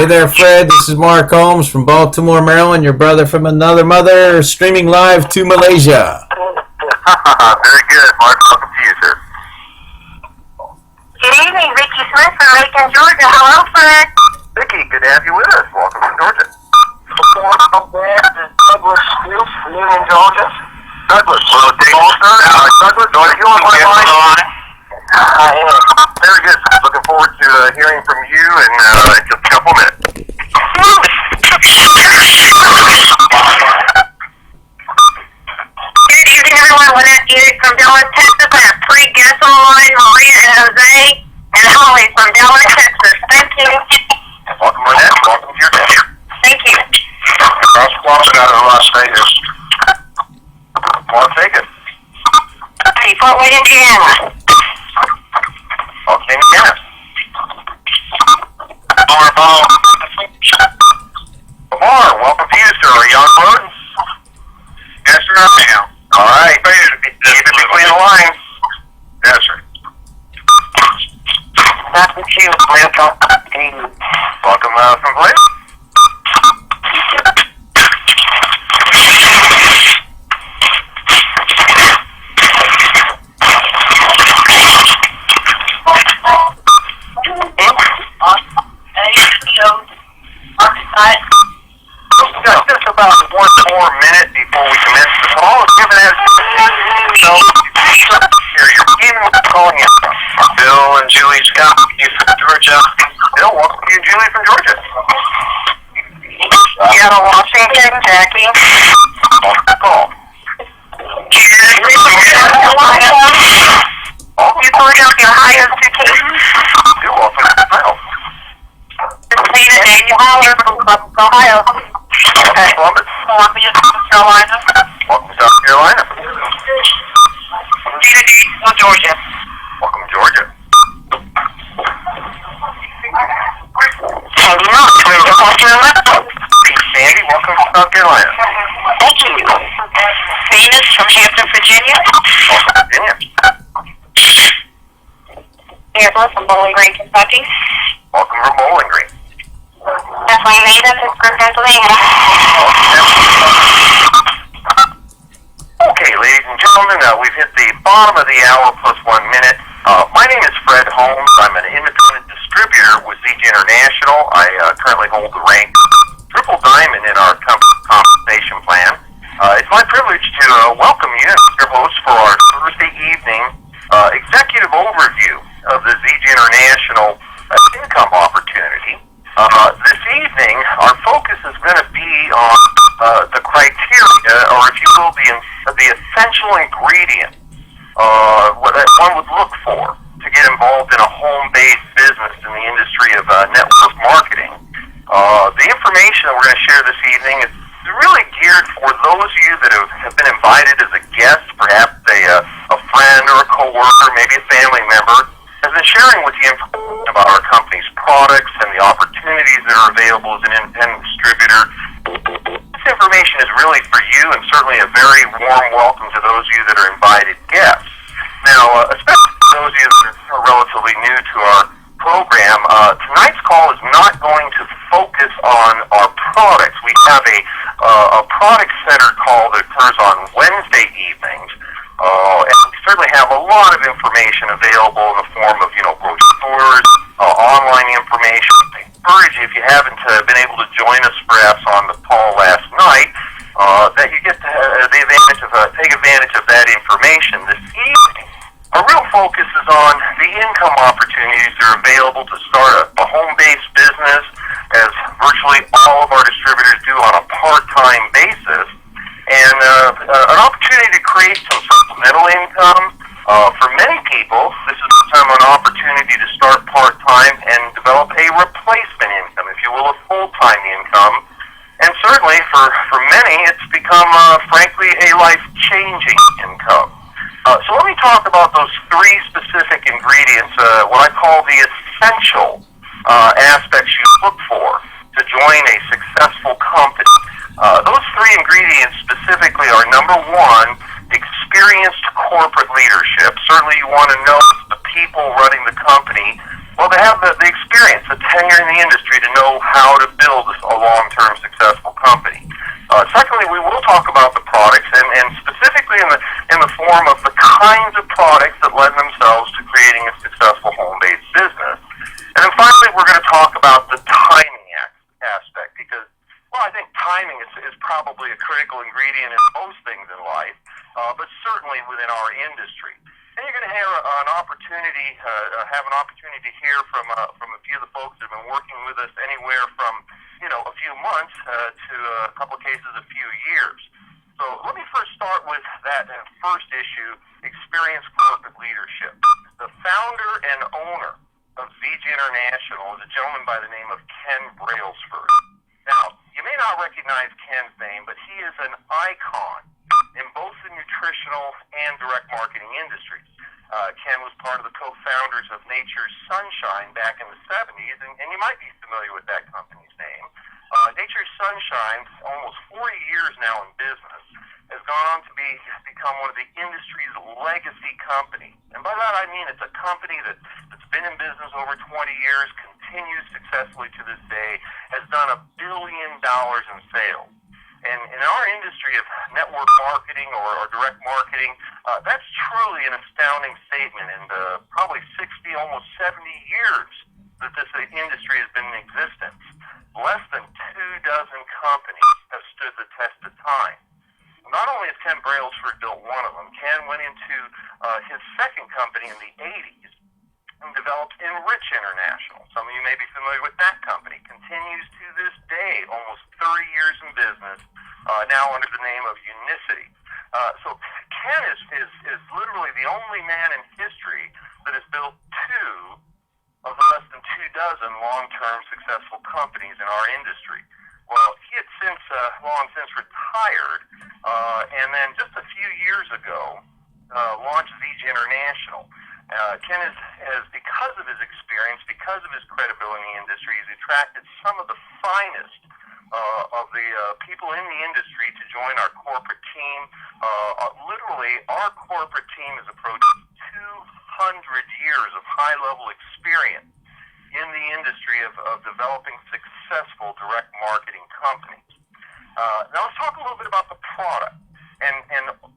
Hey there, Fred. This is Mark Holmes from Baltimore, Maryland, your brother from another mother, streaming live to Malaysia. Very good, Mark. Welcome to you, sir. Good evening, Vicki Smith from Macon, Georgia. Hello, Fred. Vicky, good to have you with us. Welcome from Georgia. Douglas Fields from Newton, Georgia. Douglas, well, Dave Walter. Douglas, are you on my line? I am. Very good. Looking forward to hearing from you in just a couple minutes. Good evening, everyone. What up, Eric from Dallas, Texas. I have three guests on the line, Maria and Jose, and Holly from Dallas, Texas. Thank you. Welcome, Lynette. Welcome to your day. Thank you. Ross Watson out of Las Vegas. Las Vegas. Hey, Fort Wayne, Indiana. Las Vegas. Lamar, welcome to you, sir. Are you on the road? Yes, sir, I am. All right. Keep it between the lines. Yes, sir. That's what you welcome. Welcome from Blake. Just about 1 more minute before we commence the call. Given that, so here you're calling in from Bill and Julie Scott, you from Georgia. Bill, welcome to you, Julie from Georgia. Seattle, Washington, Jackie. Welcome to the call. Jerry from North Carolina. You Philadelphia, Ohio, You're welcome to the panel. Christina Daniel Holler from Columbus, Ohio. Columbus. Columbia, South Carolina. Welcome to South Carolina. Gina D. from Georgia. Welcome to Georgia. Sandy Knox from South Carolina. Sandy, welcome to South Carolina. Thank you. Venus from Hampton, Virginia. Welcome to Virginia. Deborah from Bowling Green, Kentucky. Welcome from Bowling Green. Kathleen Maiden, Pittsburgh, Pennsylvania. Okay, ladies and gentlemen, we've hit the bottom of the hour plus 1 minute. My name is Fred Holmes. I'm an independent distributor with ZG International. I currently hold the rank Triple Diamond in our company compensation plan. It's my privilege to welcome you as your host for our Thursday evening executive overview of the ZG International income opportunity. This evening, our focus is going to be on the criteria, or if you will, the essential ingredient that one would look for to get involved in a home-based business in the industry of network marketing. The information that we're going to share this evening is really geared for those of you that have been invited as a guest, perhaps a friend or a coworker, maybe a family member, has been sharing with you information about our company's products and the opportunities that are available as an independent distributor. This information is really for you, and certainly a very warm welcome to those of you that are invited guests. Now, especially those of you that are relatively new to our program, tonight's call is not going to focus on our products. We have a product-centered call that occurs on Wednesday evenings. And we certainly have a lot of information available in the form of, brochures, online information. I encourage you, if you haven't been able to join us perhaps on the call last night, that you get take advantage of that information this evening. Our real focus is on the income opportunities that are available to start a home-based business, as virtually all of our distributors do on a part-time basis. And an opportunity to create some supplemental income. For many people, this is an opportunity to start part-time and develop a replacement income, if you will, a full-time income. And certainly for many, it's become, frankly, a life-changing income. So let me talk about those three specific ingredients, what I call the essential aspects you look for to join a successful company. Those three ingredients specifically are, number one, experienced corporate leadership. Certainly you want to know the people running the company what they have the experience, the tenure in the industry to know how to build a long-term successful company. Secondly, we will talk about the products, and specifically in the form of the kinds of products that lend themselves to creating a successful home-based business. And then finally, we're going to talk about the timing aspect, because, well, I think timing is probably a critical ingredient in most things in life, but certainly within our industry. And you're going to have an opportunity to hear from a few of the folks that have been working with us anywhere from a few months to a couple of cases a few years. So let me first start with that first issue: experienced corporate leadership. The founder and owner of VG International is a gentleman by the name of Ken Brailsford. Now, you may not recognize Ken's name, but he is an icon in both the nutritional and direct marketing industries. Ken was part of the co-founders of Nature's Sunshine back in the 70s, and you might be familiar with that company's name. Nature's Sunshine, almost 40 years now in business, has gone on to become one of the industry's legacy companies. And by that I mean it's a company that's been in business over 20 years, continues successfully to this day, has done $1 billion in sales. And in our industry of network marketing or direct marketing, that's truly an astounding statement. In the probably 60, almost 70 years that this industry has been in existence, less than 24 companies have stood the test of time. Not only has Ken Brailsford built one of them, Ken went into his second company in the 80s and developed Enrich International. Some of you may be familiar with that company. Continues to this day, almost 30 years in business, now under the name of Unicity. So Ken is literally the only man in history that has built two of the less than 24 long-term successful companies in our industry. Well, he had long since retired, and then just a few years ago, launched VG International. Ken has, because of his experience, because of his credibility in the industry, he's attracted some of the finest of the people in the industry to join our corporate team. Literally, our corporate team is approaching 200 years of high-level experience in the industry of developing successful direct marketing companies. Now let's talk a little bit about the product. And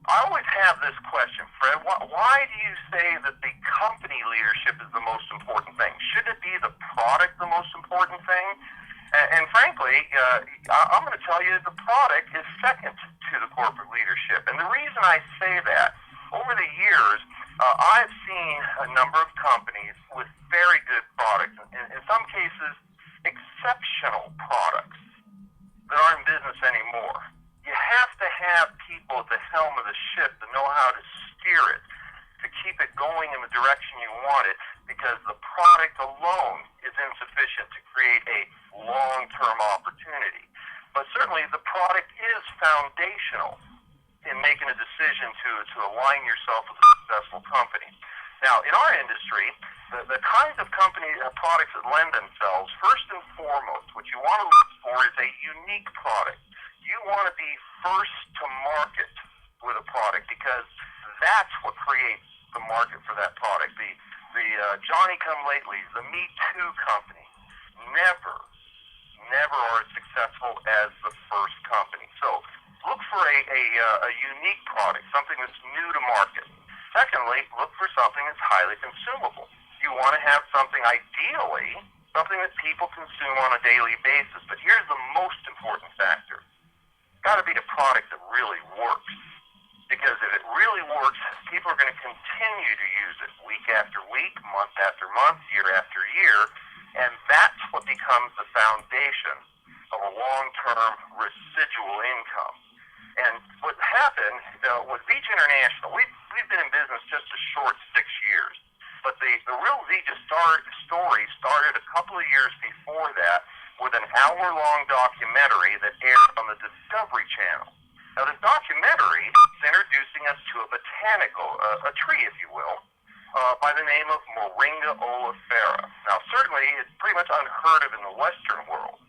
I always have this question, Fred. Why do you say that the company leadership is the most important thing? Shouldn't it be the product the most important thing? And frankly, I'm going to tell you the product is second to the corporate leadership. And the reason I say that, over the years, I've seen a number of companies with very good products, in some cases, exceptional products that aren't in business anymore. You have to have people at the helm of the ship that know how to steer it, to keep it going in the direction you want it, because the product alone is insufficient to create a long-term opportunity. But certainly the product is foundational in making a decision to align yourself with a successful company. Now, in our industry, the kinds of products that lend themselves, first and foremost, what you want to look for is a unique product. You want to be first to market with a product, because that's what creates the market for that product. The Johnny-come-latelys, the Me Too companies, never are as successful as the first company. So look for a unique product, something that's new to market. Secondly, look for something that's highly consumable. You want to have something, ideally, something that people consume on a daily basis. But here's the most important factor. It's got to be a product that really works. Because if it really works, people are going to continue to use it week after week, month after month, year after year, and that's what becomes the foundation of a long-term residual income. And what happened with VG International, we've been in business just a short 6 years, but the real VG story started a couple of years before that with an hour-long documentary that aired on the Discovery Channel. Now, this documentary is introducing us to a botanical, a tree, if you will, by the name of Moringa oleifera. Now, certainly, it's pretty much unheard of in the Western world,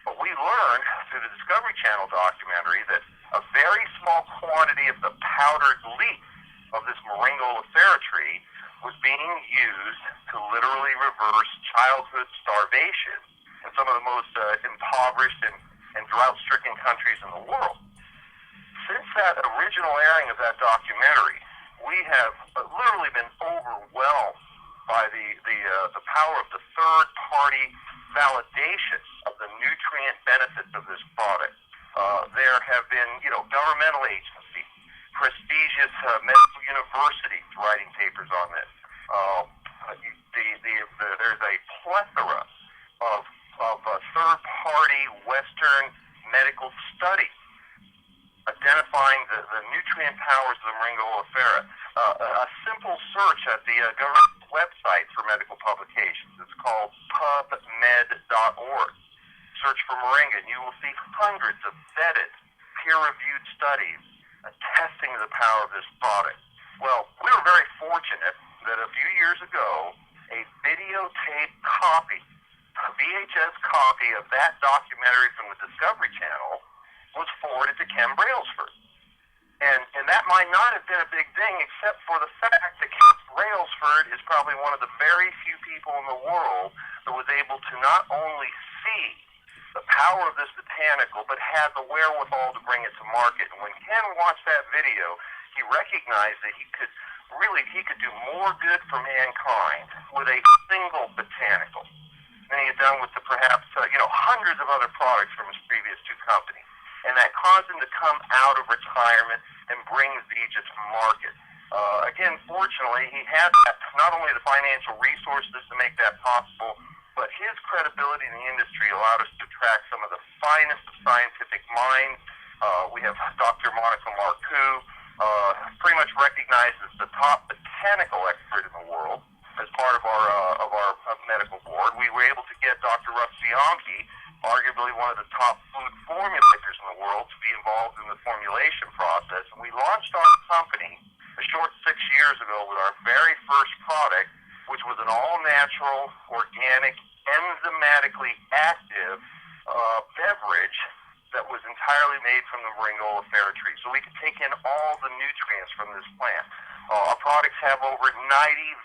but we learned through the Discovery Channel documentary that a very small quantity of the powdered leaf of this Moringa oleifera tree was being used to literally reverse childhood starvation in some of the most impoverished and drought-stricken countries in the world. Since that original airing of that documentary, we have literally been overwhelmed by the power of the third-party validation of the nutrient benefits of this product. There have been, governmental agencies, prestigious medical universities writing papers on this. There's a plethora of third-party Western medical studies identifying the nutrient powers of the Moringa oleifera. A simple search at the government website for medical publications, it's called pubmed.org. Search for Moringa, and you will see hundreds of vetted, peer-reviewed studies attesting to the power of this product. Well, we were very fortunate that a few years ago, a videotape copy, a VHS copy of that documentary from the Discovery Channel was forwarded to Ken Brailsford. And that might not have been a big thing, except for the fact that Ken Brailsford is probably one of the very few people in the world that was able to not only see the power of this botanical, but had the wherewithal to bring it to market. And when Ken watched that video, he recognized that he could do more good for mankind with a single botanical than he had done with the perhaps hundreds of other products from his previous two companies. And that caused him to come out of retirement and bring Zija to market. Again, fortunately, he had not only the financial resources to make that possible, but his credibility in the industry allowed us to attract some of the finest of scientific minds. We have Dr. Monica Marcoux, pretty much recognized as the top botanical expert in the world as part of our medical board. We were able to get Dr. Russ Bianchi, arguably one of the top food formulators in the world, to be involved in the formulation process. And we launched our company a short 6 years ago with our very first product, which was an all-natural, organic, enzymatically active beverage that was entirely made from the Moringa oleifera tree. So we could take in all the nutrients from this plant. Our products have over 90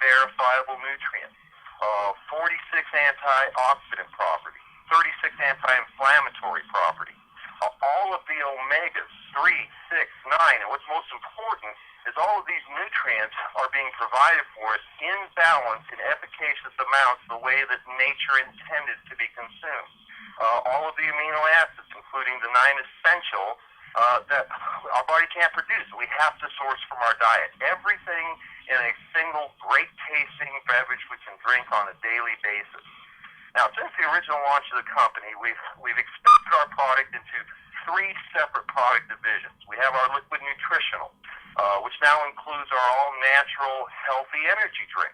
verifiable nutrients, 46 antioxidant properties, 36 anti-inflammatory properties, all of the omegas, 3, 6, 9, and what's most important is all of these nutrients are being provided for us in balance, in efficacious amounts, the way that nature intended to be consumed. All of the amino acids, including the 9 essential, that our body can't produce. We have to source from our diet. Everything in a single great-tasting beverage we can drink on a daily basis. Now, since the original launch of the company, we've expanded our product into 3 separate product divisions. We have our liquid nutritional, which now includes our all-natural healthy energy drink.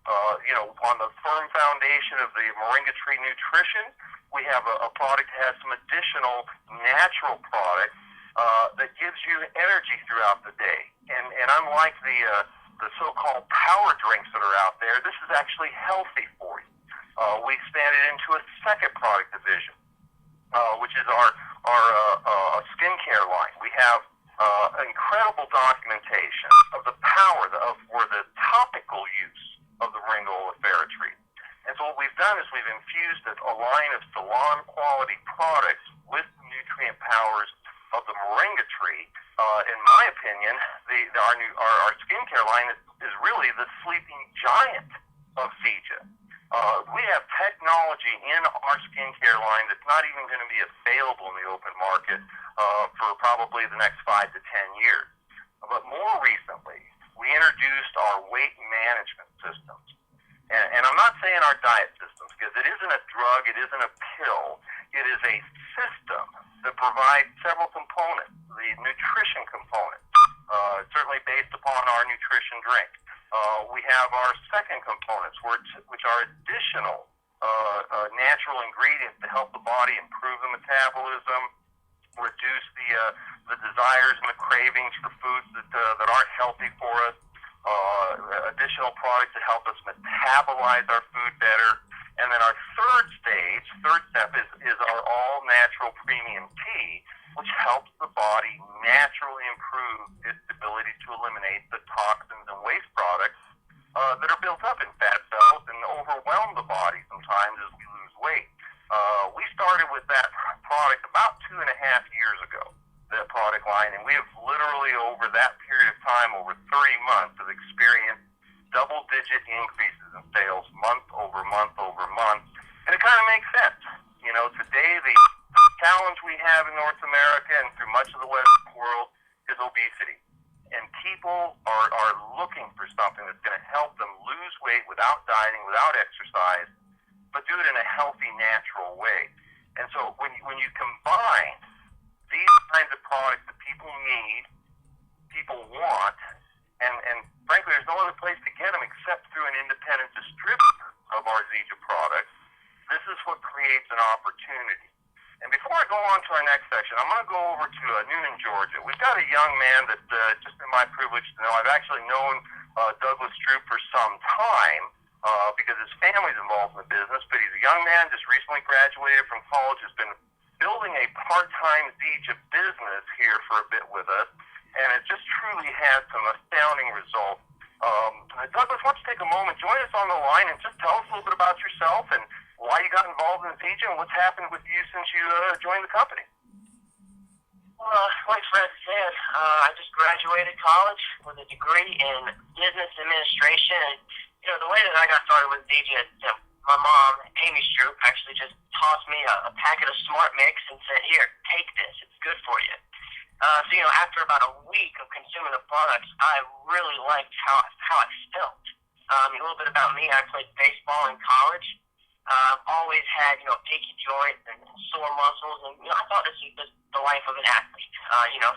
On the firm foundation of the Moringa Tree Nutrition, we have a product that has some additional natural products that gives you energy throughout the day. And unlike the so-called power drinks that are out there, this is actually healthy for you. We expanded into a second product division, which is our skincare line. We have incredible documentation of the power for the topical use of the Moringa oleifera tree. And so what we've done is we've infused a line of salon quality products with the nutrient powers of the Moringa tree. In my opinion, our skincare line is really the sleeping giant of Zija. We have technology in our skincare line that's not even going to be available in the open market for probably the next 5 to 10 years. But more recently, we introduced our weight management systems. And I'm not saying our diet systems, because it isn't a drug, it isn't a pill. It is a system that provides several components. The nutrition component, certainly based upon our nutrition drink. We have our second components, which are additional natural ingredients to help the body improve the metabolism, reduce the desires and the cravings for foods that aren't healthy for us. Additional products to help us metabolize our food better. And then our third step is our all-natural premium tea, which helps the body naturally improve its ability to eliminate the toxins and waste products exercise, but do it in a healthy, natural way. And so when you combine these kinds of products that people need, people want, and frankly, there's no other place to get them except through an independent distributor of our Zija products, this is what creates an opportunity. And before I go on to our next section, I'm going to go over to Noonan, Georgia. We've got a young man that just been my privilege to know. I've actually known Douglas Stroop for some time because his family's involved in the business, but he's a young man, just recently graduated from college, has been building a part-time Zija business here for a bit with us, and it just truly had some astounding results. Douglas, why don't you take a moment, join us on the line, and just tell us a little bit about yourself and why you got involved in Zija and what's happened with you since you joined the company. Well, like Fred said, I just graduated college with a degree in business administration. And, the way that I got started with Zija, my mom, Amy Stroop, actually just tossed me a packet of Smart Mix and said, "Here, take this. It's good for you." So, after about a week of consuming the products, I really liked how I felt. A little bit about me, I played baseball in college. I've always had, achy joints and sore muscles, and, I thought this was just the life of an athlete,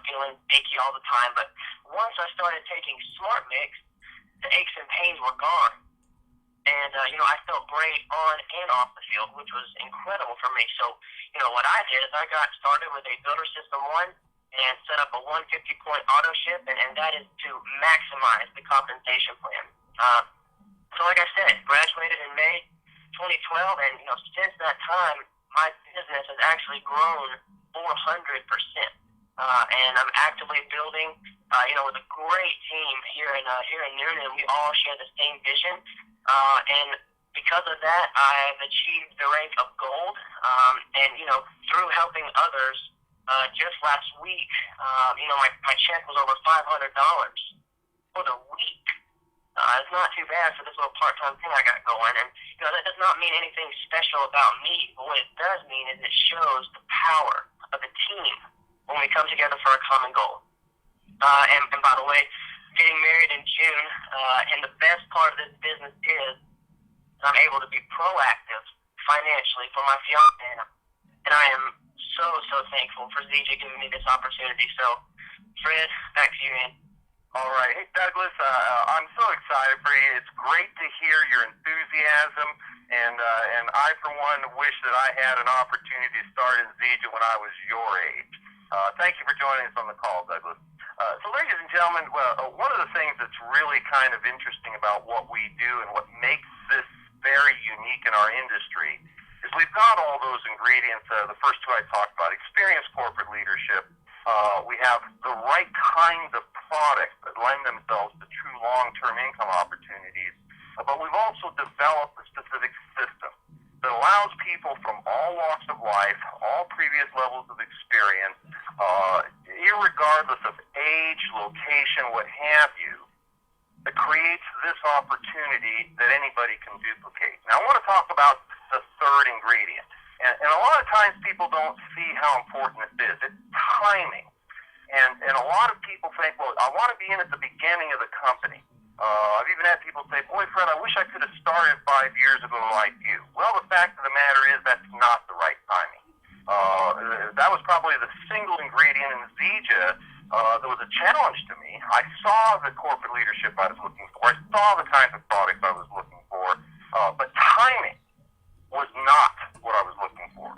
feeling achy all the time. But once I started taking Smart Mix, the aches and pains were gone. And, I felt great on and off the field, which was incredible for me. So, what I did is I got started with a Builder System 1 and set up a 150-point auto ship, and that is to maximize the compensation plan. So like I said, graduated in May 2012, and since that time, my business has actually grown 400%. And I'm actively building, with a great team here in Noonan. We all share the same vision, and because of that, I've achieved the rank of gold. And through helping others, just last week, my check was over $500 for the week. It's not too bad for this little part-time thing I got going, and that does not mean anything special about me, but what it does mean is it shows the power of the team when we come together for a common goal. And by the way, getting married in June, and the best part of this business is I'm able to be proactive financially for my fiance, and I am so thankful for Zija giving me this opportunity. So, Fred, back to you, man. All right. Hey, Douglas, I'm so excited for you. It's great to hear your enthusiasm, and I, for one, wish that I had an opportunity to start in Zija when I was your age. Thank you for joining us on the call, Douglas. So, ladies and gentlemen, one of the things that's really kind of interesting about what we do and what makes this very unique in our industry is we've got all those ingredients, the first two I talked about, experienced corporate leadership. We have the right kinds of products that lend themselves to true long-term income opportunities, but we've also developed a specific system that allows people from all walks of life, all previous levels of experience, irregardless of age, location, what have you, that creates this opportunity that anybody can duplicate. Now, I want to talk about the third ingredient. And a lot of times people don't see how important this is. It's timing. And a lot of people think, well, I want to be in at the beginning of the company. I've even had people say, boy, Fred, I wish I could have started 5 years ago like you. Well, the fact of the matter is that's not the right timing. That was probably the single ingredient in Zija that was a challenge to me. I saw the corporate leadership I was looking for. I saw the kinds of products I was looking for. But timing was not what I was looking for.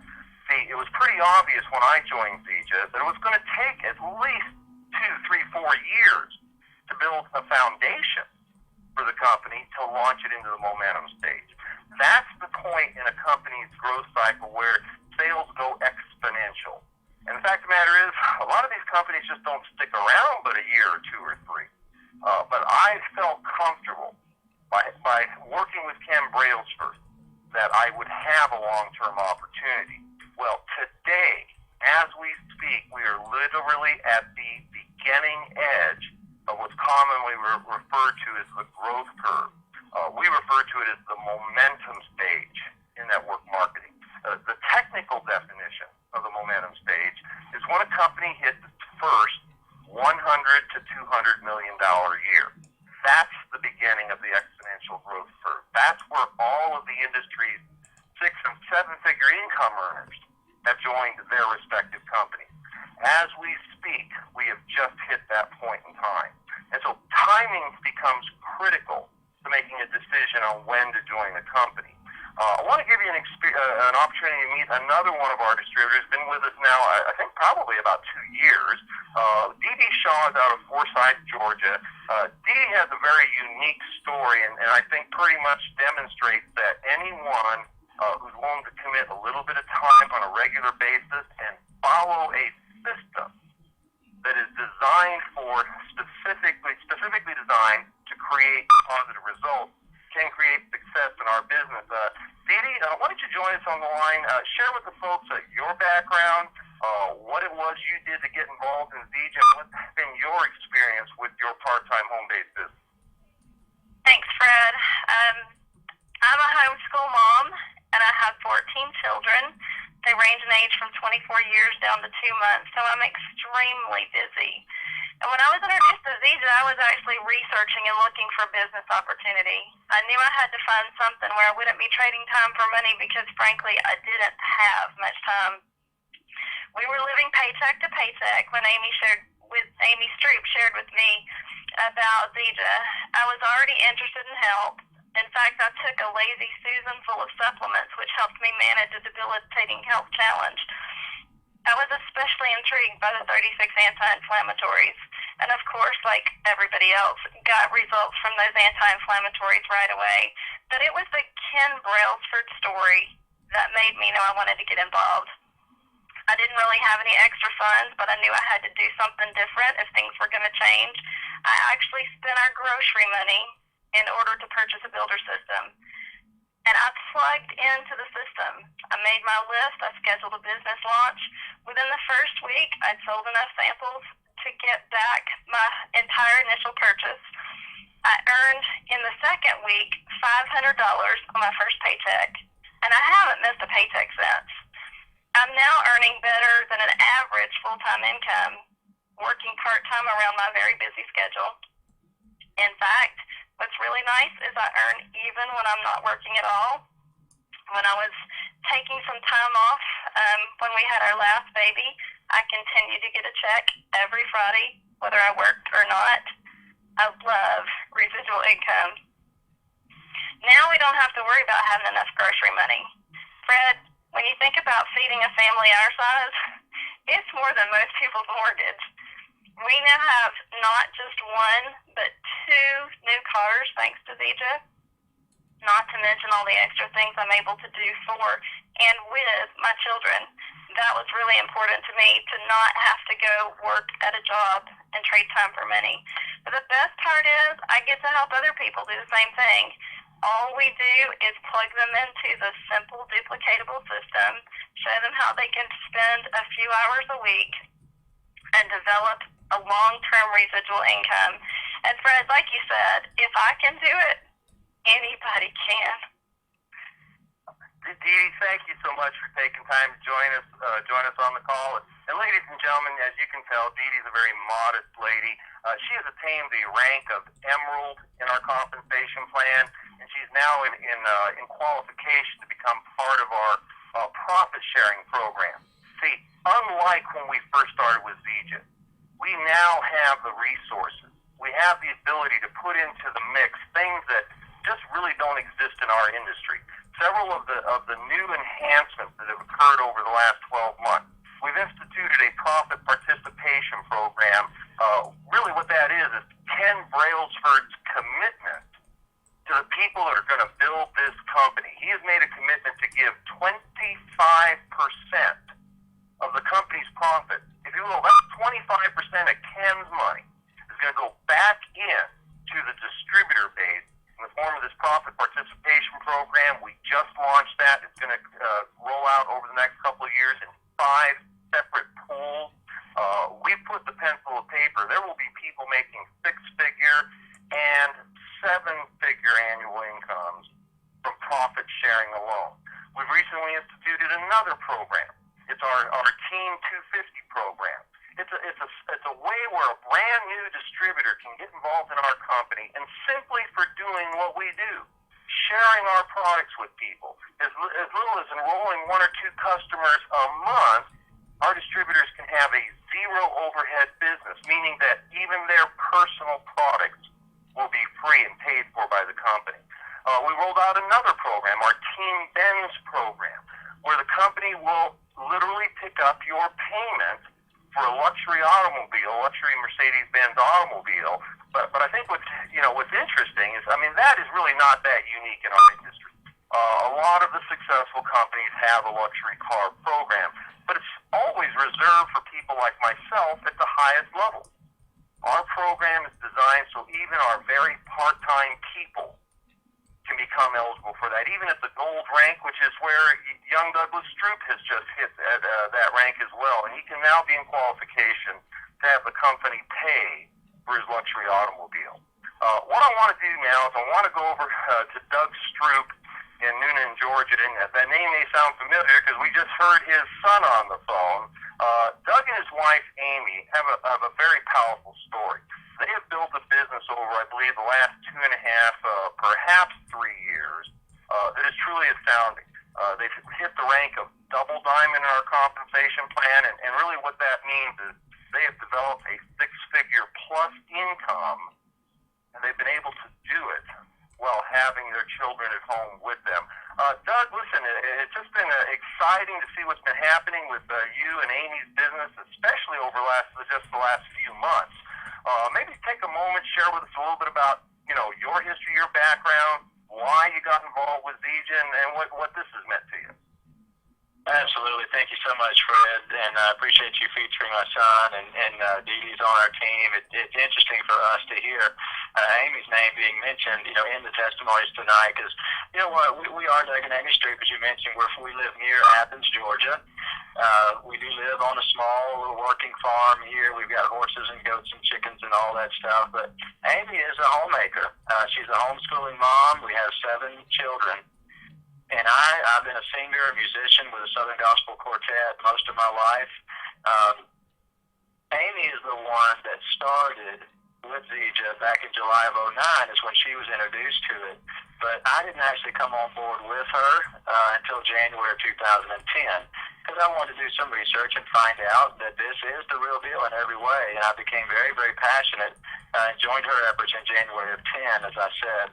See, it was pretty obvious when I joined Zija that it was going to take at least 2, 3, 4 years to build a foundation for the company to launch it into the momentum stage. That's the point in a company's growth cycle where sales go exponential. And the fact of the matter is, a lot of these companies just don't stick around but a year or 2 or 3. But I felt comfortable by working with Ken Brailsford that I would have a long-term opportunity. Well, today, as we speak, we are literally at the beginning edge of what's commonly referred to as the growth curve. We refer to it as the momentum stage in network marketing. The technical definition of the momentum stage is when a company hits its first $100 to $200 million year. That's the beginning of the exponential growth curve. That's where all of the industry industries, 6- and 7-figure income earners have joined their respective companies. As we speak, we have just hit that point in time. And so timing becomes critical to making a decision on when to join the company. I want to give you an opportunity to meet another one of our distributors. Been with us now, I think, probably about 2 years. Dee Shaw is out of Forsyth, Georgia. Dee has a very unique story, and I think pretty much demonstrates that anyone who's willing to commit a little bit of time on a regular basis and follow a system that is designed for specifically designed to create positive results can create success in our business. Dee, why don't you join us on the line? Share with the folks your background, what it was you did to get involved in ZJ, and what's been your experience with your part-time home-based business. Thanks, Fred. I'm a homeschool mom, and I have 14 children. They range in age from 24 years down to 2 months, so I'm extremely busy. And when I was introduced to ZJ, I was actually researching and looking for business opportunity. I knew I had to find something where I wouldn't be trading time for money because, frankly, I didn't have much time. We were living paycheck to paycheck when Amy Stroop shared with me about ZJ. I was already interested in health. In fact, I took a Lazy Susan full of supplements, which helped me manage a debilitating health challenge. I was especially intrigued by the 36 anti-inflammatories, and of course, like everybody else, got results from those anti-inflammatories right away. But it was the Ken Brailsford story that made me know I wanted to get involved. I didn't really have any extra funds, but I knew I had to do something different if things were going to change. I actually spent our grocery money in order to purchase a builder system. And I plugged into the system. I made my list. I scheduled a business launch. Within the first week, I'd sold enough samples to get back my entire initial purchase. I earned, in the second week, $500 on my first paycheck. And I haven't missed a paycheck since. I'm now earning better than an average full-time income, working part-time around my very busy schedule. In fact, what's really nice is I earn even when I'm not working at all. When I was taking some time off, when we had our last baby, I continued to get a check every Friday, whether I worked or not. I love residual income. Now we don't have to worry about having enough grocery money. Fred, when you think about feeding a family our size, it's more than most people's mortgage. We now have not just one, but 2 new cars thanks to ZJ, not to mention all the extra things I'm able to do for and with my children. That was really important to me, to not have to go work at a job and trade time for money. But the best part is I get to help other people do the same thing. All we do is plug them into the simple duplicatable system, show them how they can spend a few hours a week and develop a long-term residual income. And Fred, like you said, if I can do it, anybody can. Dee, thank you so much for taking time to join us on the call. And ladies and gentlemen, as you can tell, Dee is a very modest lady. She has attained the rank of Emerald in our compensation plan, and she's now in qualification to become part of our profit-sharing program. See, unlike when we first started with ZJ, we now have the resources. We have the ability to put into the mix things that just really don't exist in our industry. Several of the new enhancements that have occurred over the last 12 months. We've instituted a profit participation program. Really what that is Ken Brailsford's commitment to the people that are going to build this company. He has made a commitment to give 25% of the company's profit. If you will, that's 25% of Ken's money is going to go back in to the distributor base in the form of this profit participation program. We just launched that. It's going to roll out over the next couple of years in 5 separate pools. We put the pencil to paper. There will be people making 6-figure and 7-figure annual incomes from profit sharing alone. We've recently instituted another program. It's our Team 250 program. It's a way where a brand new distributor can get involved in our company, and simply for doing what we do, sharing our products with people. As little as enrolling 1 or 2 customers a month, our distributors can have a zero overhead business, meaning that even their personal products will be free and paid for by the company. We rolled out another program, our Team Benz program, where the company will literally pick up your payment for a luxury automobile, luxury Mercedes-Benz automobile. But I think what's interesting is, I mean, that is really not that unique in our industry. A lot of the successful companies have a luxury car program, but it's always reserved for people like myself at the highest level. Our program is designed so even our very part-time people can become eligible for that, even at the gold rank, which is where young Douglas Stroop has just hit that rank as well. And he can now be in qualification to have the company pay for his luxury automobile. What I want to do now is I want to go over to Doug Stroop in Noonan, Georgia. And that name may sound familiar because we just heard his son on the phone. Doug and his wife, Amy, have a very powerful story. They have built a business over, I believe, the last 2.5, perhaps 3 years, that is truly astounding. They've hit the rank of double diamond in our compensation plan, and really what that means is they have developed a 6-figure plus income, and they've been able to do it while having their children at home with them. Doug, listen, it's just been exciting to see what's been happening with you and Amy's business, especially over just the last few months. Maybe take a moment, share with us a little bit about, your history, your background, why you got involved with Zija, and what this has meant to you. Absolutely. Thank you so much, Fred, and I appreciate you featuring my son, and Dee Dee's on our team. It's interesting for us to hear Amy's name being mentioned, in the testimonies tonight, because, you know what, we are Doug and Amy Stroop, as you mentioned. We live near Athens, Georgia. We do live on a small little working farm here. We've got horses and goats and chickens and all that stuff, but Amy is a homemaker. She's a homeschooling mom. We have 7 children. And I've been a singer, a musician with a Southern Gospel Quartet most of my life. Amy is the one that started with Zija back in July of '09 is when she was introduced to it. But I didn't actually come on board with her until January of 2010 because I wanted to do some research and find out that this is the real deal in every way. And I became very, very passionate and joined her efforts in January of 10, as I said.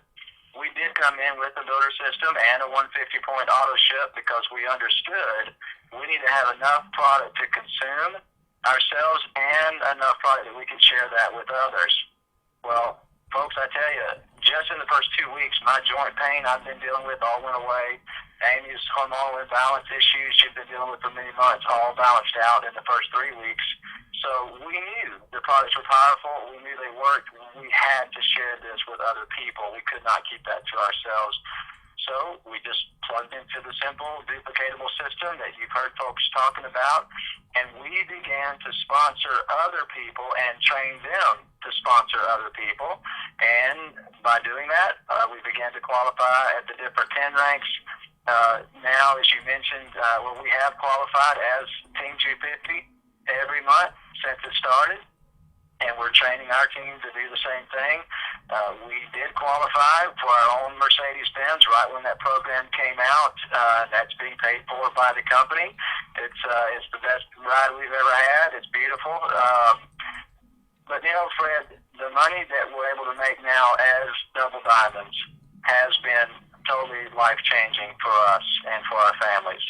We did come in with a builder system and a 150-point auto ship because we understood we need to have enough product to consume ourselves and enough product that we can share that with others. Well, folks, I tell you, just in the first 2 weeks, my joint pain I've been dealing with all went away. Amy's hormonal imbalance issues she'd been dealing with for many months all balanced out in the first 3 weeks. So we knew the products were powerful. We knew they worked. We had to share this with other people. We could not keep that to ourselves. So we just plugged into the simple, duplicatable system that you've heard folks talking about, and we began to sponsor other people and train them to sponsor other people. And by doing that, we began to qualify at the different 10 ranks. Now, as you mentioned, we have qualified as Team 250 every month since it started, and we're training our team to do the same thing. We did qualify for our own Mercedes-Benz right when that program came out. That's being paid for by the company. It's the best ride we've ever had. It's beautiful. But, Fred, the money that we're able to make now as Double Diamonds has been totally life-changing for us and for our families.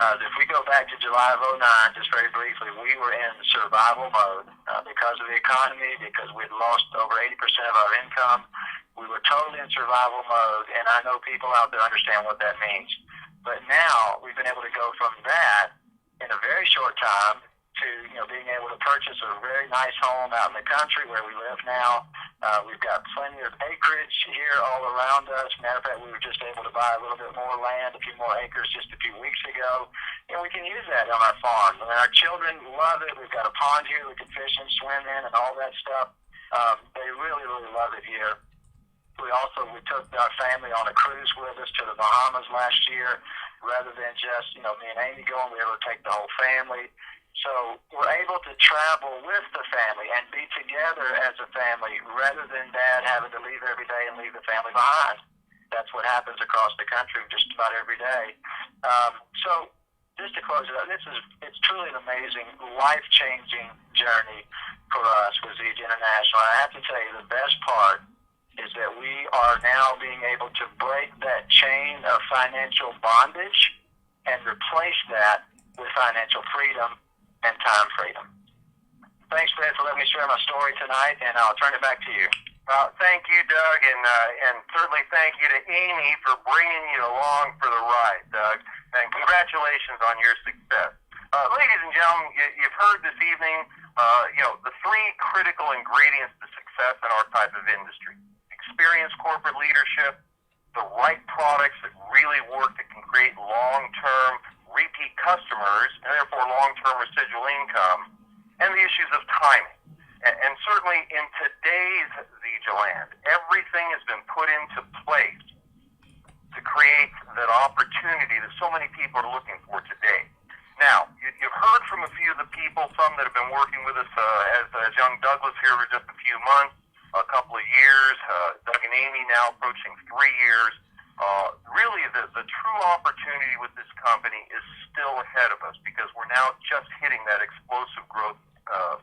If we go back to July of '09, just very briefly, we were in survival mode because of the economy, because we'd lost over 80% of our income. We were totally in survival mode, and I know people out there understand what that means. But now we've been able to go from that in a very short time to being able to purchase a very nice home out in the country where we live now. We've got plenty of acreage here all around us. Matter of fact, we were just able to buy a little bit more land, a few more acres just a few weeks ago. And we can use that on our farm. And our children love it. We've got a pond here we can fish and swim in and all that stuff. They really, really love it here. We took our family on a cruise with us to the Bahamas last year. Rather than just, me and Amy going, we were able to take the whole family. So we're able to travel with the family and be together as a family rather than Dad having to leave every day and leave the family behind. that's what happens across the country just about every day. So just to close it out, it's truly an amazing, life-changing journey for us with ZG International. I have to tell you, the best part is that we are now being able to break that chain of financial bondage and replace that with financial freedom and time freedom. Thanks, Fred, for letting me share my story tonight, and I'll turn it back to you. Thank you, Doug, and certainly thank you to Amy for bringing you along for the ride, Doug. And congratulations on your success. Ladies and gentlemen, you've heard this evening, the three critical ingredients to success in our type of industry: experienced corporate leadership, the right products that really work, that can create long-term repeat customers, and therefore long-term residual income, and the issues of timing. And certainly in today's Zegeland, everything has been put into place to create that opportunity that so many people are looking for today. Now, you've heard from a few of the people, some that have been working with us as young Douglas here for just a few months, a couple of years, Doug and Amy now approaching 3 years. Really, the true opportunity with this company is still ahead of us because we're now just hitting that explosive growth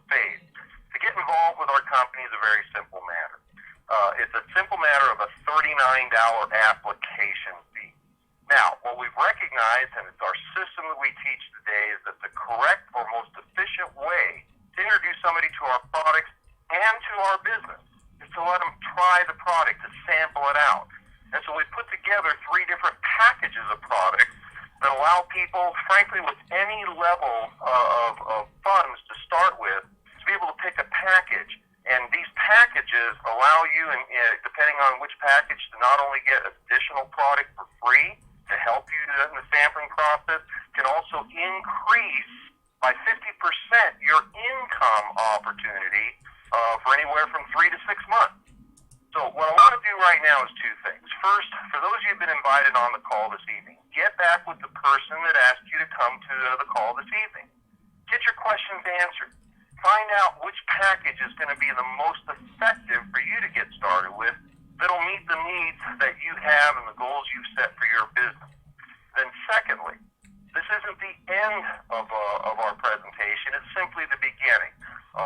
phase. To get involved with our company is a very simple matter. It's a simple matter of a $39 application fee. Now, what we've recognized, and it's our system that we teach today, is that the correct or most efficient way to introduce somebody to our products and to our business is to let them try the product, to sample it out. And so we've put together 3 different packages of products that allow people, frankly, with any level of funds to start with, to be able to pick a package. And these packages allow you, depending on which package, to not only get additional product for free to help you in the sampling process, can also increase by 50% your income opportunity for anywhere from 3 to 6 months. So what I want to do right now is 2 things. First, for those of you who have been invited on the call this evening, get back with the person that asked you to come to the call this evening. Get your questions answered. Find out which package is going to be the most effective for you to get started with, that'll meet the needs that you have and the goals you've set for your business. Then secondly, this isn't the end of our presentation. It's simply the beginning.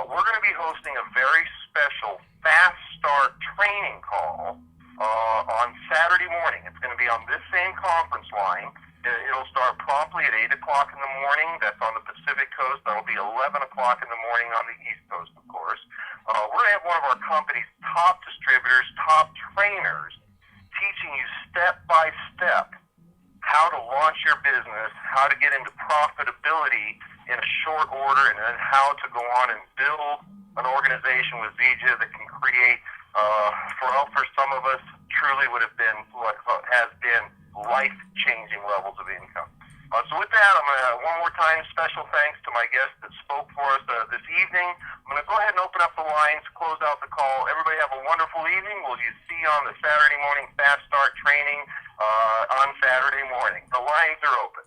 We're going to be hosting a very special Fast Start training call on Saturday morning. It's going to be on this same conference line. It'll start promptly at 8 o'clock in the morning. That's on the Pacific Coast. That'll be 11 o'clock in the morning on the East Coast, of course. We're going to have one of our company's top distributors, top trainers, teaching you step by step how to launch your business, how to get into profitability in a short order, and then how to go on and build an organization with Zeja that can create, for some of us, truly would have been what has been life-changing levels of income. So with that, I'm going to, one more time, special thanks to my guest that spoke for us this evening. I'm going to go ahead and open up the lines, close out the call. Everybody have a wonderful evening. We'll see you on the Saturday morning Fast Start training on Saturday morning. The lines are open.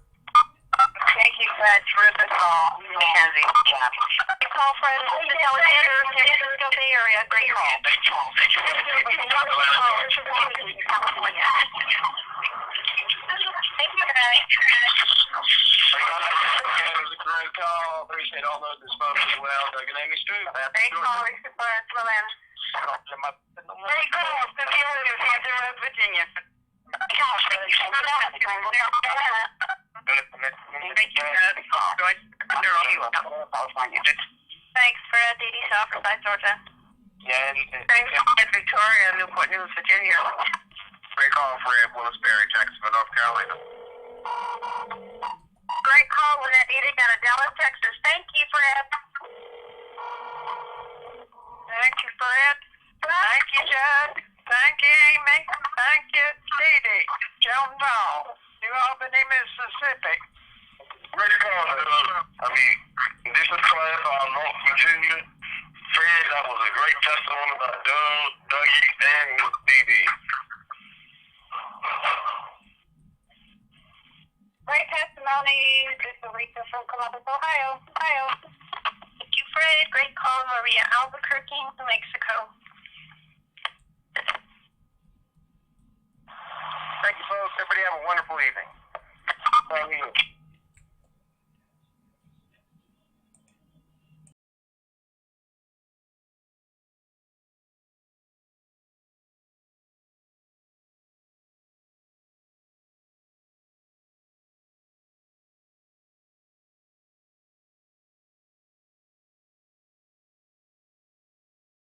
Thank you, Fred. Terrific call. Mackenzie. Great call, Fred. This is Alexander, San Francisco Bay Area. Great call. Thank you. Thank you, Fred. It was a great call. Appreciate all those that spoke as well. Doug and Amy Stroop. Great call, Lisa Flores, Milan. Great call, Cynthia Williams, Hampton Roads, Virginia. Great call, Fred. Thank you, Fred. Thanks, Fred. Dee Shaw from South Georgia. Yeah, Thanks, Victoria, Newport News, Virginia. Great call, Fred. Willis-Barre, Jacksonville, North Carolina. Great call, Lynette Edith out of Dallas, Texas. Thank you, Fred. Thank you, Fred. Thank you, Judd. Thank you, Amy. Thank you, Dee Dee. Joan Ball, New Albany, Mississippi. Great call. This is class on North Virginia. Fred, that was a great testimony about Doug, Dougie, and Dee Dee. Great testimony. This is Lisa from Columbus, Ohio. Thank you, Fred. Great call, Maria Albuquerque, New Mexico. everybody have a wonderful evening. Thank you.